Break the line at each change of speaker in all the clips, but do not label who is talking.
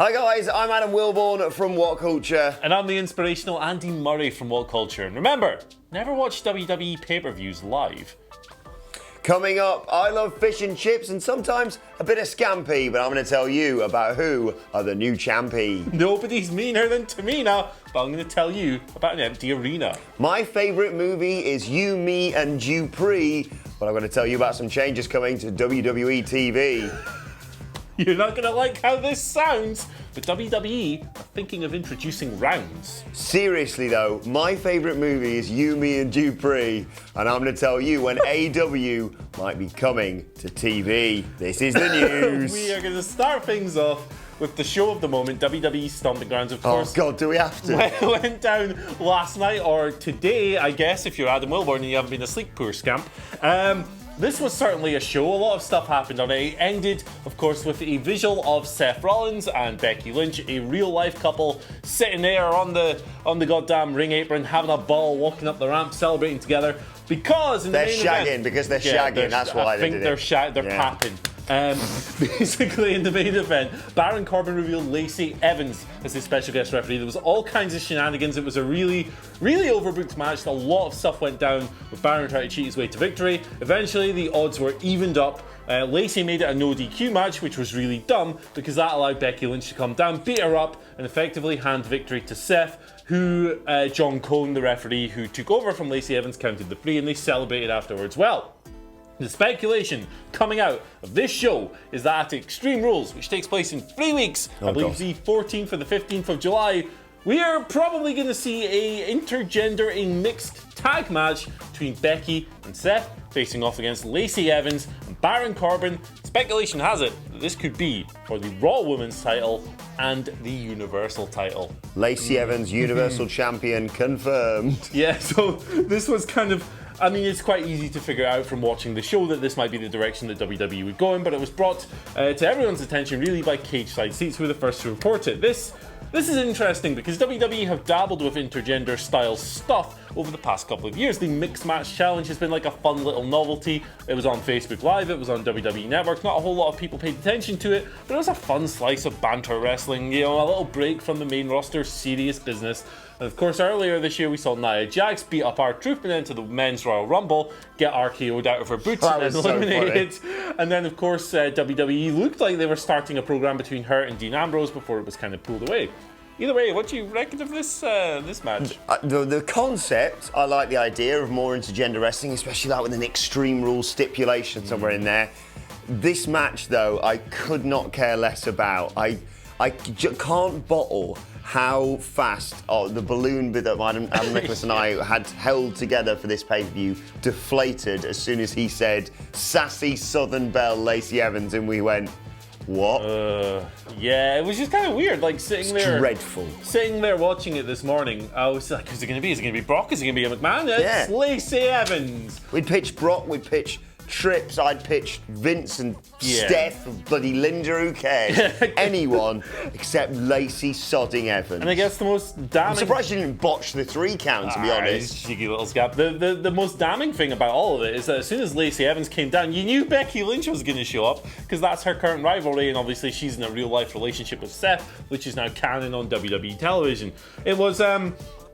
Hi guys, I'm Adam Wilborn from WhatCulture.
And I'm the inspirational Andy Murray from WhatCulture. And remember, never watch WWE pay-per-views live.
Coming up, I love fish and chips and sometimes a bit of scampi, but I'm going to tell you about who are the new champy.
Nobody's meaner than Tamina, but I'm going to tell you about an empty arena.
My favourite movie is You, Me and Dupree, but I'm going to tell you about some changes coming to WWE TV.
You're not going to like how this sounds, but WWE are thinking of introducing rounds.
Seriously though, my favourite movie is You, Me and Dupree, and I'm going to tell you when AEW might be coming to TV. This is the news.
We are going to start things off with the show of the moment, WWE Stomping Grounds, of course.
Oh God, do we have to?
Went down last night, or today, I guess, if you're Adam Wilborn and you haven't been asleep, poor scamp. This was certainly a show. A lot of stuff happened on it. It ended, of course, with a visual of Seth Rollins and Becky Lynch, a real-life couple sitting there on the goddamn ring apron, having a ball, walking up the ramp, celebrating together. Because in the main event,
because they're shagging. That's why they did it.
They're papping. Basically, in the main event, Baron Corbin revealed Lacey Evans as his special guest referee. There was all kinds of shenanigans. It was a really, really overbooked match. A lot of stuff went down with Baron trying to cheat his way to victory. Eventually, the odds were evened up. Lacey made it a no DQ match, which was really dumb because that allowed Becky Lynch to come down, beat her up, and effectively hand victory to Seth, who John Cone, the referee who took over from Lacey Evans, counted the 3, and they celebrated afterwards. Well, the speculation coming out of this show is that at Extreme Rules, which takes place in 3 weeks, I believe the 14th or the 15th of July, we are probably going to see a intergender, a mixed tag match between Becky and Seth facing off against Lacey Evans and Baron Corbin. Speculation has it that this could be for the Raw Women's title and the Universal title.
Lacey Evans, Universal Champion, confirmed.
Yeah, so this was kind of, I mean, it's quite easy to figure out from watching the show that this might be the direction that WWE would go in, but it was brought to everyone's attention really by Cage Side Seats, who were the first to report it. This is interesting because WWE have dabbled with intergender style stuff over the past couple of years. The Mixed Match Challenge has been like a fun little novelty. It was on Facebook Live, it was on WWE Network. Not a whole lot of people paid attention to it, but it was a fun slice of banter wrestling, you know, a little break from the main roster serious business. And of course, earlier this year we saw Nia Jax beat up R-Truth and into the Men's Royal Rumble, get RKO'd out of her boots and then eliminated. And then of course WWE looked like they were starting a program between her and Dean Ambrose before it was kind of pulled away. Either way, what do you reckon of this match?
The concept, I like the idea of more intergender wrestling, especially like with an Extreme Rules stipulation somewhere in there. This match, though, I could not care less about. I can't bottle how fast the balloon that Adam Nicholas and I had held together for this pay-per-view deflated as soon as he said sassy Southern Belle Lacey Evans, and we went, what?
Yeah, it was just kind of weird, like sitting there watching it this morning. I was like, who's it going to be? Is it going to be Brock? Is it going to be a McMahon? It's Lacey Evans.
We'd pitched Brock, we'd pitched Trips, I'd pitched Vince and Steph, bloody Linda, who cares? Anyone except Lacey sodding Evans.
And I guess the most damning...
I'm surprised you didn't botch the 3 count, to be honest.
Cheeky little scab. The most damning thing about all of it is that as soon as Lacey Evans came down, you knew Becky Lynch was going to show up, because that's her current rivalry, and obviously she's in a real-life relationship with Seth, which is now canon on WWE television. It was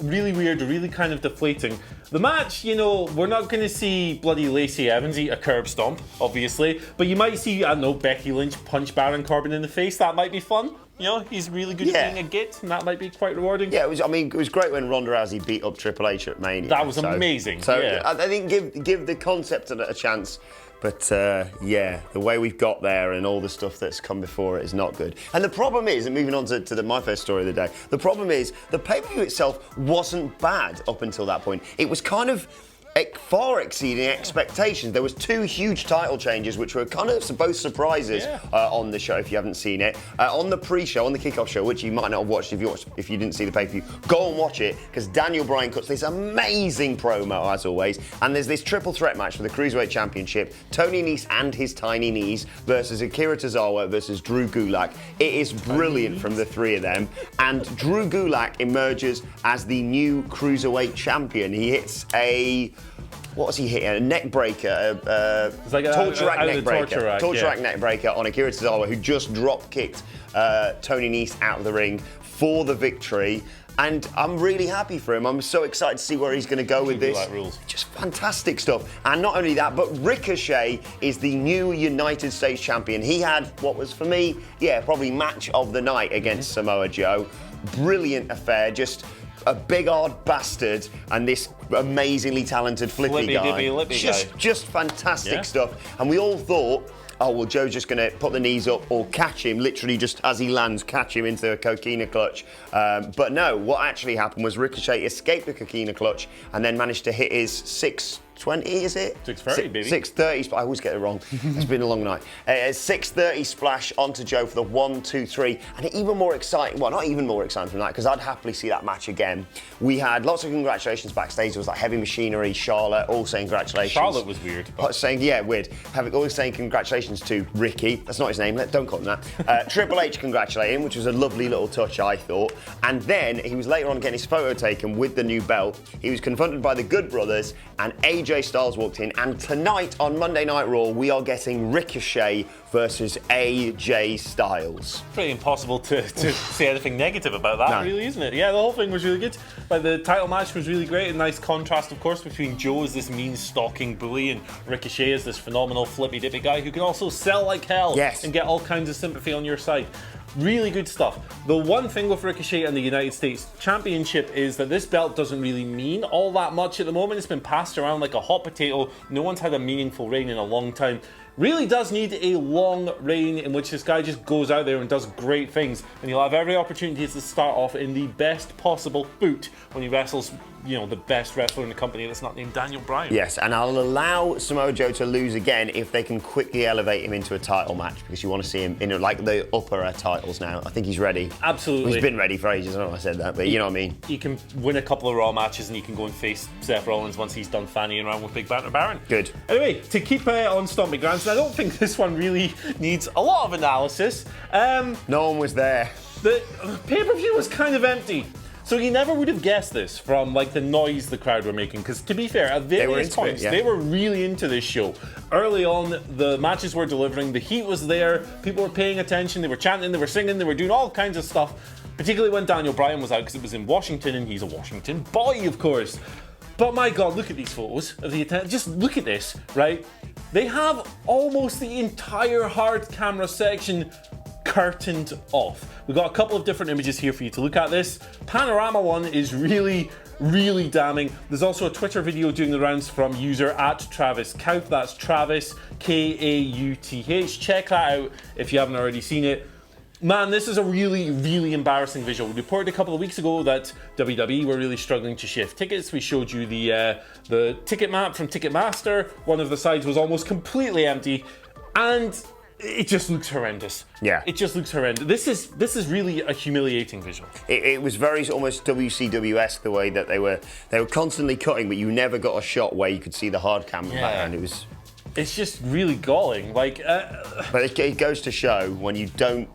really weird, really kind of deflating. The match, you know, we're not going to see bloody Lacey Evans eat a curb stomp, obviously, but you might see, I don't know, Becky Lynch punch Baron Corbin in the face. That might be fun. You know, he's really good at being a git, and that might be quite rewarding.
Yeah, it was great when Ronda Rousey beat up Triple H at Mania.
That was amazing.
So
yeah.
I think give the concept a chance. But the way we've got there and all the stuff that's come before it is not good. And the problem is, and moving on to my first story of the day, the problem is the pay-per-view itself wasn't bad up until that point. It was kind of far exceeding expectations. There was 2 huge title changes, which were kind of both surprises on the show. If you haven't seen it, on the pre-show, on the kickoff show, which you might not have watched if you didn't see the pay-per-view, go and watch it because Daniel Bryan cuts this amazing promo as always. And there's this triple threat match for the Cruiserweight Championship: Tony Nese and his tiny knees versus Akira Tozawa versus Drew Gulak. It is brilliant from the 3 of them, and Drew Gulak emerges as the new Cruiserweight Champion. He hits a what was he hitting? A neck breaker,
It's like
torture rack neck breaker.
Torture
Rack neck breaker on Akira Tozawa, who just drop kicked Tony Nese out of the ring for the victory. And I'm really happy for him. I'm so excited to see where he's going to go with this.
Like rules.
Just fantastic stuff. And not only that, but Ricochet is the new United States champion. He had what was, for me, probably match of the night against Samoa Joe. Brilliant affair. Just a big hard bastard and this amazingly talented flippy guy. Just fantastic stuff. And we all thought, oh, well, Joe's just going to put the knees up or catch him, literally just as he lands, catch him into a coquina clutch. But no, what actually happened was Ricochet escaped the coquina clutch and then managed to hit his 620, is it?
630, baby.
630, I always get it wrong. It's been a long night. 630 splash onto Joe for the 1, 2, 3. And even more exciting, well, not even more exciting than that, because I'd happily see that match again. We had lots of congratulations backstage. There was like Heavy Machinery, Charlotte, all saying congratulations.
Charlotte was weird.
Saying, weird. Always saying congratulations to Ricky. That's not his name, don't call him that. Triple H congratulating, which was a lovely little touch, I thought. And then he was later on getting his photo taken with the new belt. He was confronted by the Good Brothers, and AJ Styles walked in. And tonight on Monday Night Raw, we are getting Ricochet versus AJ Styles.
Pretty impossible to say anything negative about that, really, isn't it? Yeah, the whole thing was really good. Like, the title match was really great. A nice contrast, of course, between Joe as this mean stalking bully and Ricochet as this phenomenal flippy dippy guy who can also sell like hell and get all kinds of sympathy on your side. Really good stuff. The one thing with Ricochet and the United States Championship is that this belt doesn't really mean all that much at the moment. It's been passed around like a hot potato. No one's had a meaningful reign in a long time. Really does need a long reign in which this guy just goes out there and does great things, and he'll have every opportunity to start off in the best possible boot when he wrestles, the best wrestler in the company that's not named Daniel Bryan.
Yes, and I'll allow Samoa Joe to lose again if they can quickly elevate him into a title match, because you want to see him in like the upper titles now. I think he's ready.
Absolutely.
He's been ready for ages. I don't know if I said that, but you know what I mean.
He can win a couple of Raw matches and he can go and face Seth Rollins once he's done fannying around with Big Banter Baron.
Good.
Anyway, to keep on Stomping Grounds, and I don't think this one really needs a lot of analysis.
No one was there.
The pay-per-view was kind of empty. So you never would have guessed this from like the noise the crowd were making, because to be fair, at various points, they were really into this show. Early on, the matches were delivering, the heat was there, people were paying attention, they were chanting, they were singing, they were doing all kinds of stuff, particularly when Daniel Bryan was out, because it was in Washington, and he's a Washington boy, of course. But my God, look at these photos of the attendance. Just look at this, right? They have almost the entire hard camera section curtained off. We've got a couple of different images here for you to look at. This panorama one is really damning. There's also a Twitter video doing the rounds from user @TravisKauth. That's Travis Kauth. Check that out if you haven't already seen it. Man, this is a really embarrassing visual. We reported a couple of weeks ago that WWE were really struggling to shift tickets. We showed you the ticket map from Ticketmaster. One of the sides was almost completely empty, and it just looks horrendous.
Yeah.
It just looks horrendous. This is really a humiliating visual.
It was very almost WCW-esque, the way that they were constantly cutting, but you never got a shot where you could see the hard camera background.
It's just really galling. Like,
but it goes to show, when you don't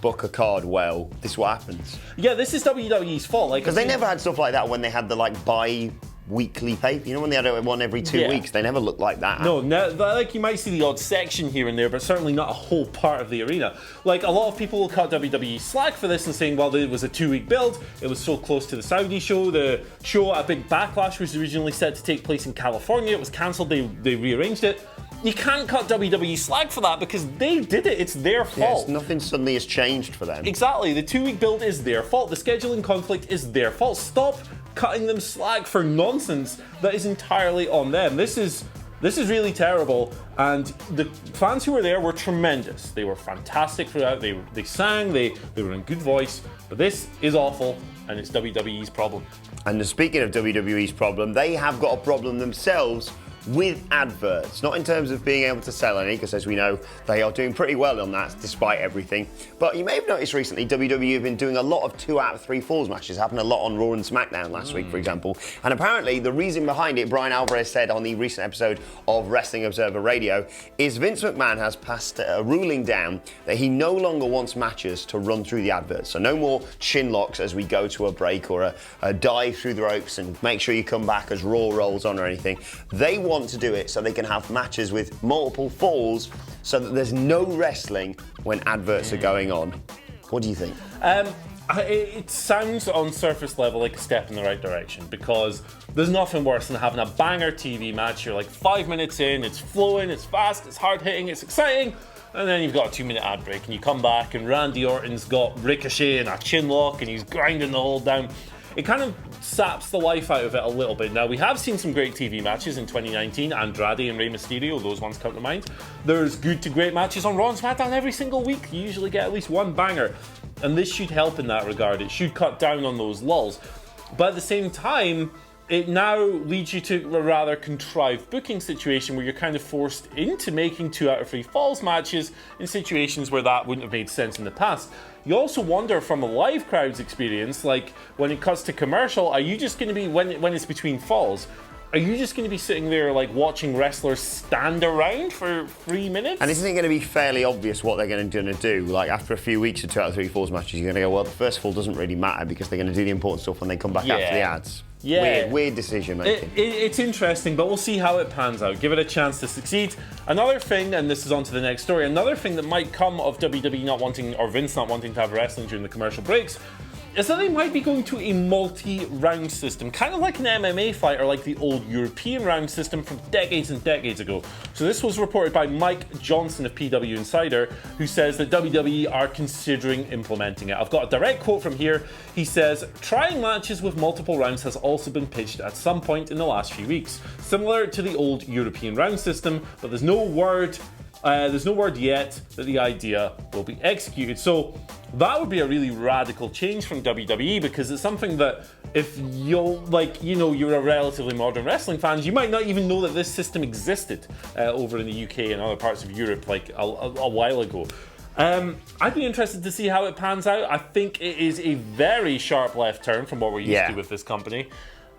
book a card well, this is what happens.
Yeah, this is WWE's fault. Like,
because they never had stuff like that when they had the bi-weekly paper. You know, when they had one every 2 weeks, they never looked like that.
No, like you might see the odd section here and there, but certainly not a whole part of the arena. Like, a lot of people will cut WWE slack for this and saying, well, it was a 2-week build, it was so close to the Saudi show. The show at Big Backlash was originally set to take place in California. It was cancelled, they rearranged it. You can't cut WWE slack for that, because they did it. It's their fault.
Yes, nothing suddenly has changed for them.
Exactly. The 2-week build is their fault. The scheduling conflict is their fault. Stop cutting them slack for nonsense that is entirely on them. This is really terrible, and the fans who were there were tremendous. They were fantastic throughout. They sang, they were in good voice, but this is awful, and it's WWE's problem.
And speaking of WWE's problem, they have got a problem themselves with adverts, not in terms of being able to sell any, because as we know, they are doing pretty well on that despite everything. But you may have noticed recently, WWE have been doing a lot of 2 out of 3 falls matches. It happened a lot on Raw and SmackDown last week, for example. And apparently, the reason behind it, Brian Alvarez said on the recent episode of Wrestling Observer Radio, is Vince McMahon has passed a ruling down that he no longer wants matches to run through the adverts. So no more chin locks as we go to a break or a dive through the ropes and make sure you come back as Raw rolls on or anything. They want to do it so they can have matches with multiple falls so that there's no wrestling when adverts are going on. What do you think?
It sounds on surface level like a step in the right direction, because there's nothing worse than having a banger TV match. You're like 5 minutes in, it's flowing, it's fast, it's hard hitting, it's exciting, and then you've got a 2-minute ad break and you come back and Randy Orton's got Ricochet and a chin lock and he's grinding the hold down. It kind of saps the life out of it a little bit. Now, we have seen some great TV matches in 2019. Andrade and Rey Mysterio, those ones come to mind. There's good to great matches on Raw and SmackDown every single week. You usually get at least one banger. And this should help in that regard. It should cut down on those lulls. But at the same time, it now leads you to a rather contrived booking situation where you're kind of forced into making 2 out of 3 falls matches in situations where that wouldn't have made sense in the past. You also wonder from a live crowd's experience, like when it cuts to commercial, are you just going to be, when it's between falls, are you just going to be sitting there like watching wrestlers stand around for 3 minutes?
And isn't it going to be fairly obvious what they're going to do? Like after a few weeks of 2 out of 3 falls matches, you're going to go, well, the first fall doesn't really matter because they're going to do the important stuff when they come back after the ads.
Yeah.
Weird decision making.
It's interesting, but we'll see how it pans out. Give it a chance to succeed. Another thing, and this is on to the next story, another thing that might come of WWE not wanting, or Vince not wanting to have wrestling during the commercial breaks, is that they might be going to a multi-round system, kind of like an MMA fight or like the old European round system from decades and decades ago. So this was reported by Mike Johnson of PW Insider, who says that WWE are considering implementing it. I've got a direct quote from here. He says, "Trying matches with multiple rounds has also been pitched at some point in the last few weeks, similar to the old European round system, but there's no word yet that the idea will be executed." So that would be a really radical change from WWE, because it's something that if you're a relatively modern wrestling fan, you might not even know that this system existed over in the UK and other parts of Europe like a while ago. I'd be interested to see how it pans out. I think it is a very sharp left turn from what we're used to with this company.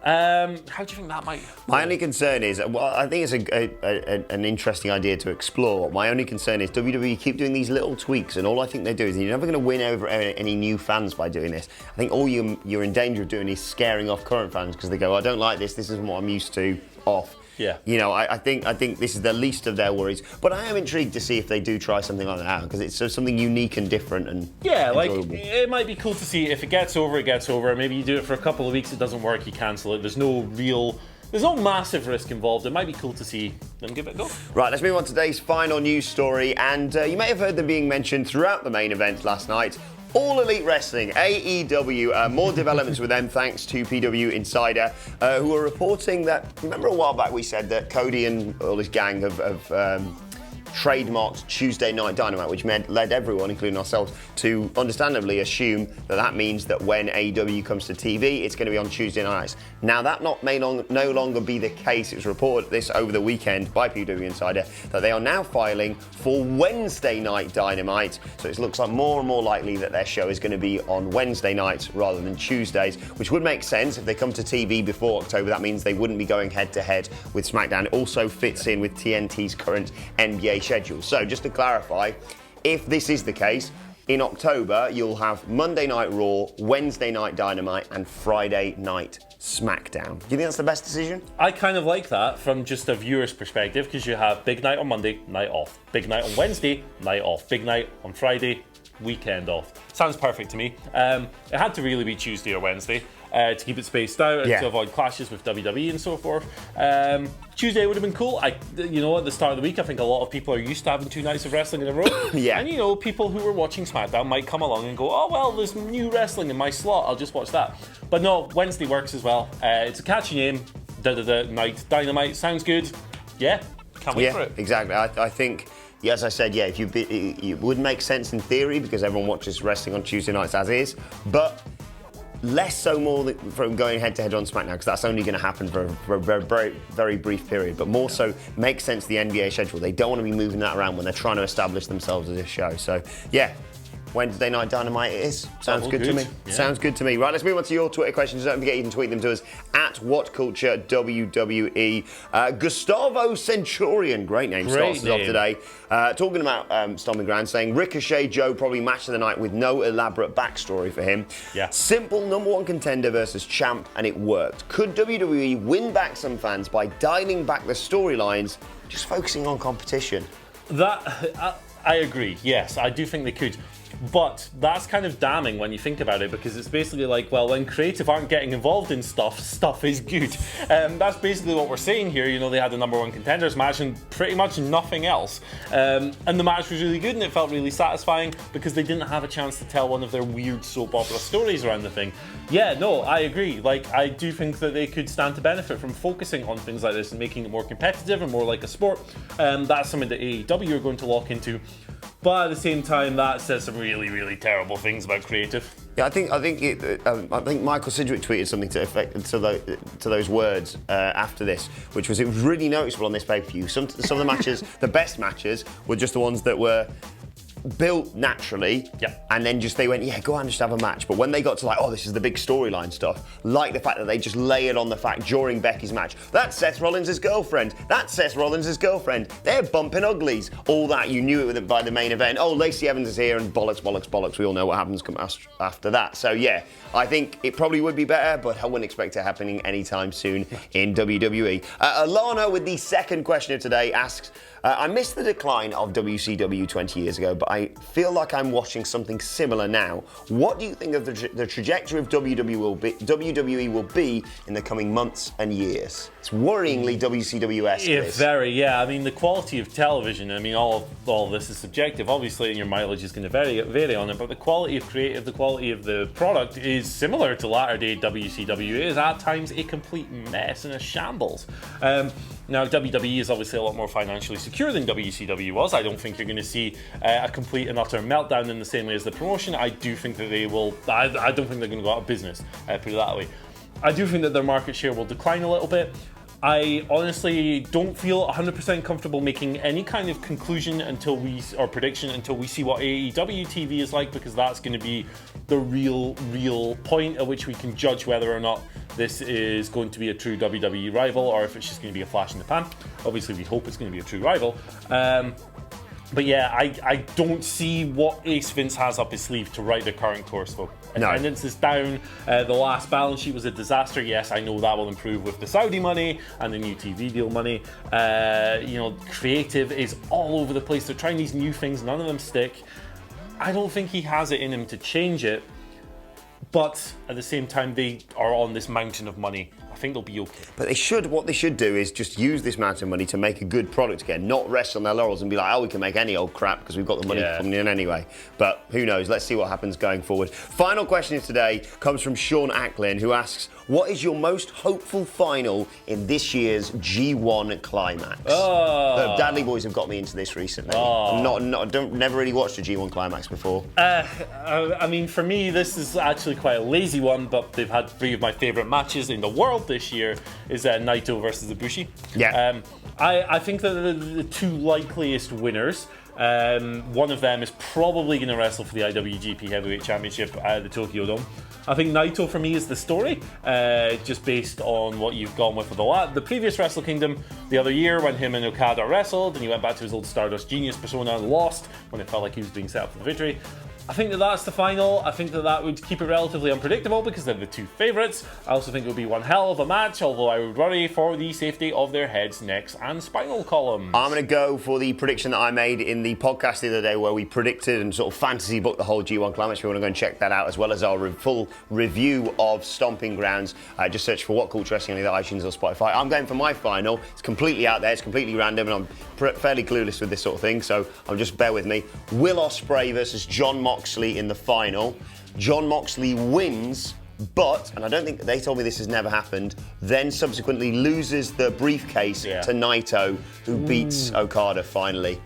How do you think that might?
My only concern is, well, I think it's an interesting idea to explore. My only concern is WWE keep doing these little tweaks, and all I think they do is you're never going to win over any new fans by doing this. I think all you're in danger of doing is scaring off current fans because they go, I don't like this. This isn't what I'm used to. Off.
Yeah.
You know, I think this is the least of their worries. But I am intrigued to see if they do try something like that, because it's something unique and different and enjoyable.
Like it might be cool to see. If it gets over, it gets over. Maybe you do it for a couple of weeks, it doesn't work, you cancel it. There's no massive risk involved. It might be cool to see them give it a go. Right,
let's move on to today's final news story. And you may have heard them being mentioned throughout the main event last night. All Elite Wrestling, AEW, more developments with them thanks to PW Insider, who are reporting that, remember a while back we said that Cody and all his gang have trademarked Tuesday Night Dynamite, which led everyone, including ourselves, to understandably assume that means that when AEW comes to TV, it's going to be on Tuesday nights. Now, that may no longer be the case. It was reported this over the weekend by PW Insider that they are now filing for Wednesday Night Dynamite. So it looks like more and more likely that their show is going to be on Wednesday nights rather than Tuesdays, which would make sense. If they come to TV before October, that means they wouldn't be going head-to-head with SmackDown. It also fits in with TNT's current NBA schedule. So just to clarify, if this is the case, in October you'll have Monday Night Raw, Wednesday Night Dynamite and Friday Night SmackDown. Do you think that's the best decision?
I kind of like that from just a viewer's perspective, because you have big night on Monday, night off. Big night on Wednesday, night off. Big night on Friday, weekend off. Sounds perfect to me. It had to really be Tuesday or Wednesday to keep it spaced out and to avoid clashes with WWE and so forth. Tuesday would have been cool. At the start of the week, I think a lot of people are used to having 2 nights of wrestling in a row. And people who were watching SmackDown might come along and go, oh well, there's new wrestling in my slot, I'll just watch that. But no, Wednesday works as well. It's a catchy name. Night Dynamite sounds good. Yeah, can't wait for it.
Exactly. I think. As I said, it would make sense in theory because everyone watches wrestling on Tuesday nights as is, but less so from going head-to-head on SmackDown, because that's only going to happen for a very, very brief period, but more so makes sense the NBA schedule. They don't want to be moving that around when they're trying to establish themselves as a show. So, yeah. Wednesday Night Dynamite it is. Sounds good to me. Yeah. Sounds good to me. Right, let's move on to your Twitter questions. Don't forget you can tweet them to us at WhatCulture WWE. Gustavo Centurion, great name, starts us off today. Talking about Stomping Grounds, saying Ricochet Joe probably match of the night with no elaborate backstory for him.
Yeah.
Simple #1 contender versus champ, and it worked. Could WWE win back some fans by dialing back the storylines, just focusing on competition?
That I agree. Yes, I do think they could. But that's kind of damning when you think about it, because it's basically like, well, when creative aren't getting involved in stuff is good. That's basically what we're saying here. You know, they had the #1 contenders match and pretty much nothing else. And the match was really good and it felt really satisfying because they didn't have a chance to tell one of their weird soap opera stories around the thing. Yeah, no, I agree. Like, I do think that they could stand to benefit from focusing on things like this and making it more competitive and more like a sport. That's something that AEW are going to lock into. But at the same time, that says some really, really terrible things about creative.
Yeah, I think Michael Sidgwick tweeted something to those words after this, which was it was really noticeable on this pay-per-view. Some of the matches, the best matches, were just the ones that were built naturally, and then just they went, yeah, go on, just have a match. But when they got to like, oh, this is the big storyline stuff, like the fact that they just layered on the fact during Becky's match, that's Seth Rollins' girlfriend, that's Seth Rollins' girlfriend, they're bumping uglies, all that, you knew it by the main event. Oh, Lacey Evans is here, and bollocks, bollocks, bollocks, we all know what happens after that. So yeah, I think it probably would be better, but I wouldn't expect it happening anytime soon in WWE. Alana, with the second question of today, asks, I missed the decline of WCW 20 years ago, but I feel like I'm watching something similar now. What do you think of the trajectory of WWE will be in the coming months and years? It's worryingly WCW-esque.
Yeah, very, yeah. I mean, the quality of television, I mean, all of this is subjective, obviously, and your mileage is going to vary on it, but the quality of creative, the quality of the product is similar to latter-day WCW. It is at times a complete mess and a shambles. Now, WWE is obviously a lot more financially secure than WCW was. I don't think you're going to see a complete and utter meltdown in the same way as the promotion. I do think that they will. I don't think they're going to go out of business, put it that way. I do think that their market share will decline a little bit. I honestly don't feel 100% comfortable making any kind of conclusion or prediction until we see what AEW TV is like, because that's going to be the real point at which we can judge whether or not this is going to be a true WWE rival or if it's just going to be a flash in the pan. Obviously, we hope it's going to be a true rival. But yeah, I don't see what Ace Vince has up his sleeve to write the current course for. Attendance is down. The last balance sheet was a disaster. Yes, I know that will improve with the Saudi money and the new TV deal money. Creative is all over the place. They're trying these new things. None of them stick. I don't think he has it in him to change it. But at the same time, they are on this mountain of money. I think they'll be okay.
But what they should do is just use this mountain of money to make a good product again, not rest on their laurels and be like, oh, we can make any old crap because we've got the money coming in anyway. But who knows? Let's see what happens going forward. Final question of today comes from Sean Acklin, who asks, what is your most hopeful final in this year's G1 climax? The Dudley boys have got me into this recently. Never really watched a G1 climax before.
I mean, for me, this is actually quite a lazy one, but they've had 3 of my favourite matches in the world this year is Naito versus Ibushi.
Yeah.
I think that the 2 likeliest winners, one of them is probably going to wrestle for the IWGP Heavyweight Championship at the Tokyo Dome. I think Naito for me is the story, just based on what you've gone with the previous Wrestle Kingdom the other year when him and Okada wrestled and he went back to his old Stardust Genius persona and lost when it felt like he was being set up for the victory. I think that that's the final. I think that that would keep it relatively unpredictable because they're the 2 favourites. I also think it would be one hell of a match, although I would worry for the safety of their heads, necks and spinal columns. I'm
going to go for the prediction that I made in the podcast the other day where we predicted and sort of fantasy booked the whole G1 climax. If you want to go and check that out, as well as our full review of Stomping Grounds, just search for WhatCulture Wrestling on either iTunes or Spotify. I'm going for my final. It's completely out there. It's completely random, and I'm fairly clueless with this sort of thing, so just bear with me. Will Ospreay versus Jon Moxley in the final. Jon Moxley wins, but, and I don't think, they told me this has never happened, then subsequently loses the briefcase to Naito, who beats Okada finally.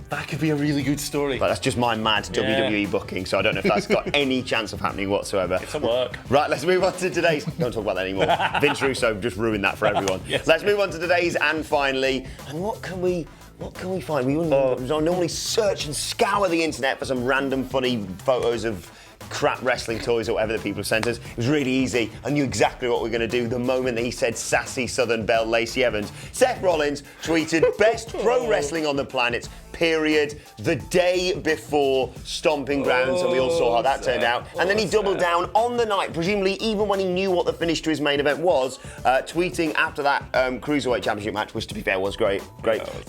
That could be a really good story.
But that's just my mad WWE booking, so I don't know if that's got any chance of happening whatsoever.
It's a work.
Right, let's move on to today's. Don't talk about that anymore. Vince Russo just ruined that for everyone.
Yes.
Let's move on to today's and finally. And what can we find? We normally search and scour the internet for some random funny photos of crap wrestling toys or whatever that people have sent us. It was really easy. I knew exactly what we were going to do the moment that he said sassy Southern Belle Lacey Evans. Seth Rollins tweeted best pro wrestling on the planet, period, the day before Stomping Grounds, and we all saw how that turned out. And then he doubled down on the night, presumably even when he knew what the finish to his main event was, tweeting after that Cruiserweight Championship match, which to be fair was great.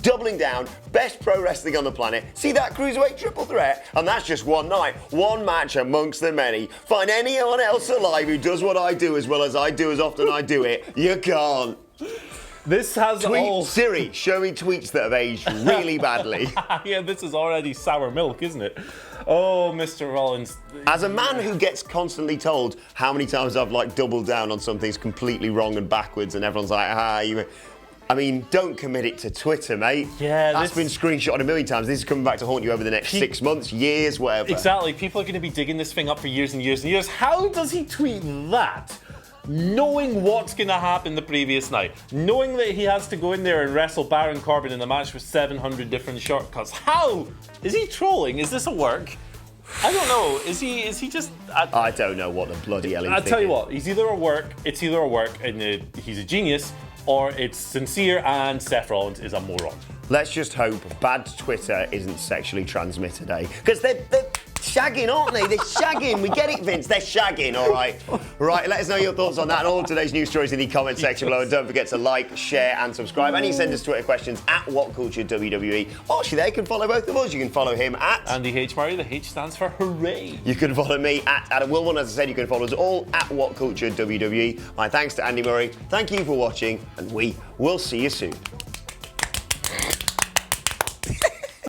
Doubling down, best pro wrestling on the planet. See that Cruiserweight triple threat? And that's just one night, one match amongst the many. Find anyone else alive who does what I do as well as I do as often I do it. You can't.
This has all...
Siri, show me tweets that have aged really badly.
Yeah, this is already sour milk, isn't it? Oh, Mr. Rollins.
As a man who gets constantly told how many times I've doubled down on something's completely wrong and backwards, and everyone's like, you... I mean, don't commit it to Twitter, mate.
Yeah,
that's been screenshotted a million times. This is coming back to haunt you over the next 6 months, years, whatever.
Exactly. People are going to be digging this thing up for years and years and years. How does he tweet that? Knowing what's going to happen the previous night, knowing that he has to go in there and wrestle Baron Corbin in a match with 700 different shortcuts. How? Is he trolling? Is this a work? I don't know. Is he just...
I don't know what the bloody hell he's
I'll tell you what. It's either a work and he's a genius, or it's sincere and Seth Rollins is a moron.
Let's just hope bad Twitter isn't sexually transmitted, eh? Because they're shagging, aren't they? They're shagging. We get it, Vince. They're shagging, all right? Right, let us know your thoughts on that and all of today's news stories in the comment section below. And don't forget to like, share and subscribe. And you can send us Twitter questions at WhatCulture WWE. Or actually, you can follow both of us. You can follow him at...
Andy H. Murray. The H stands for hooray.
You can follow me at Adam Wilborn. As I said, you can follow us all at WhatCulture WWE. My thanks to Andy Murray. Thank you for watching, and we will see you soon.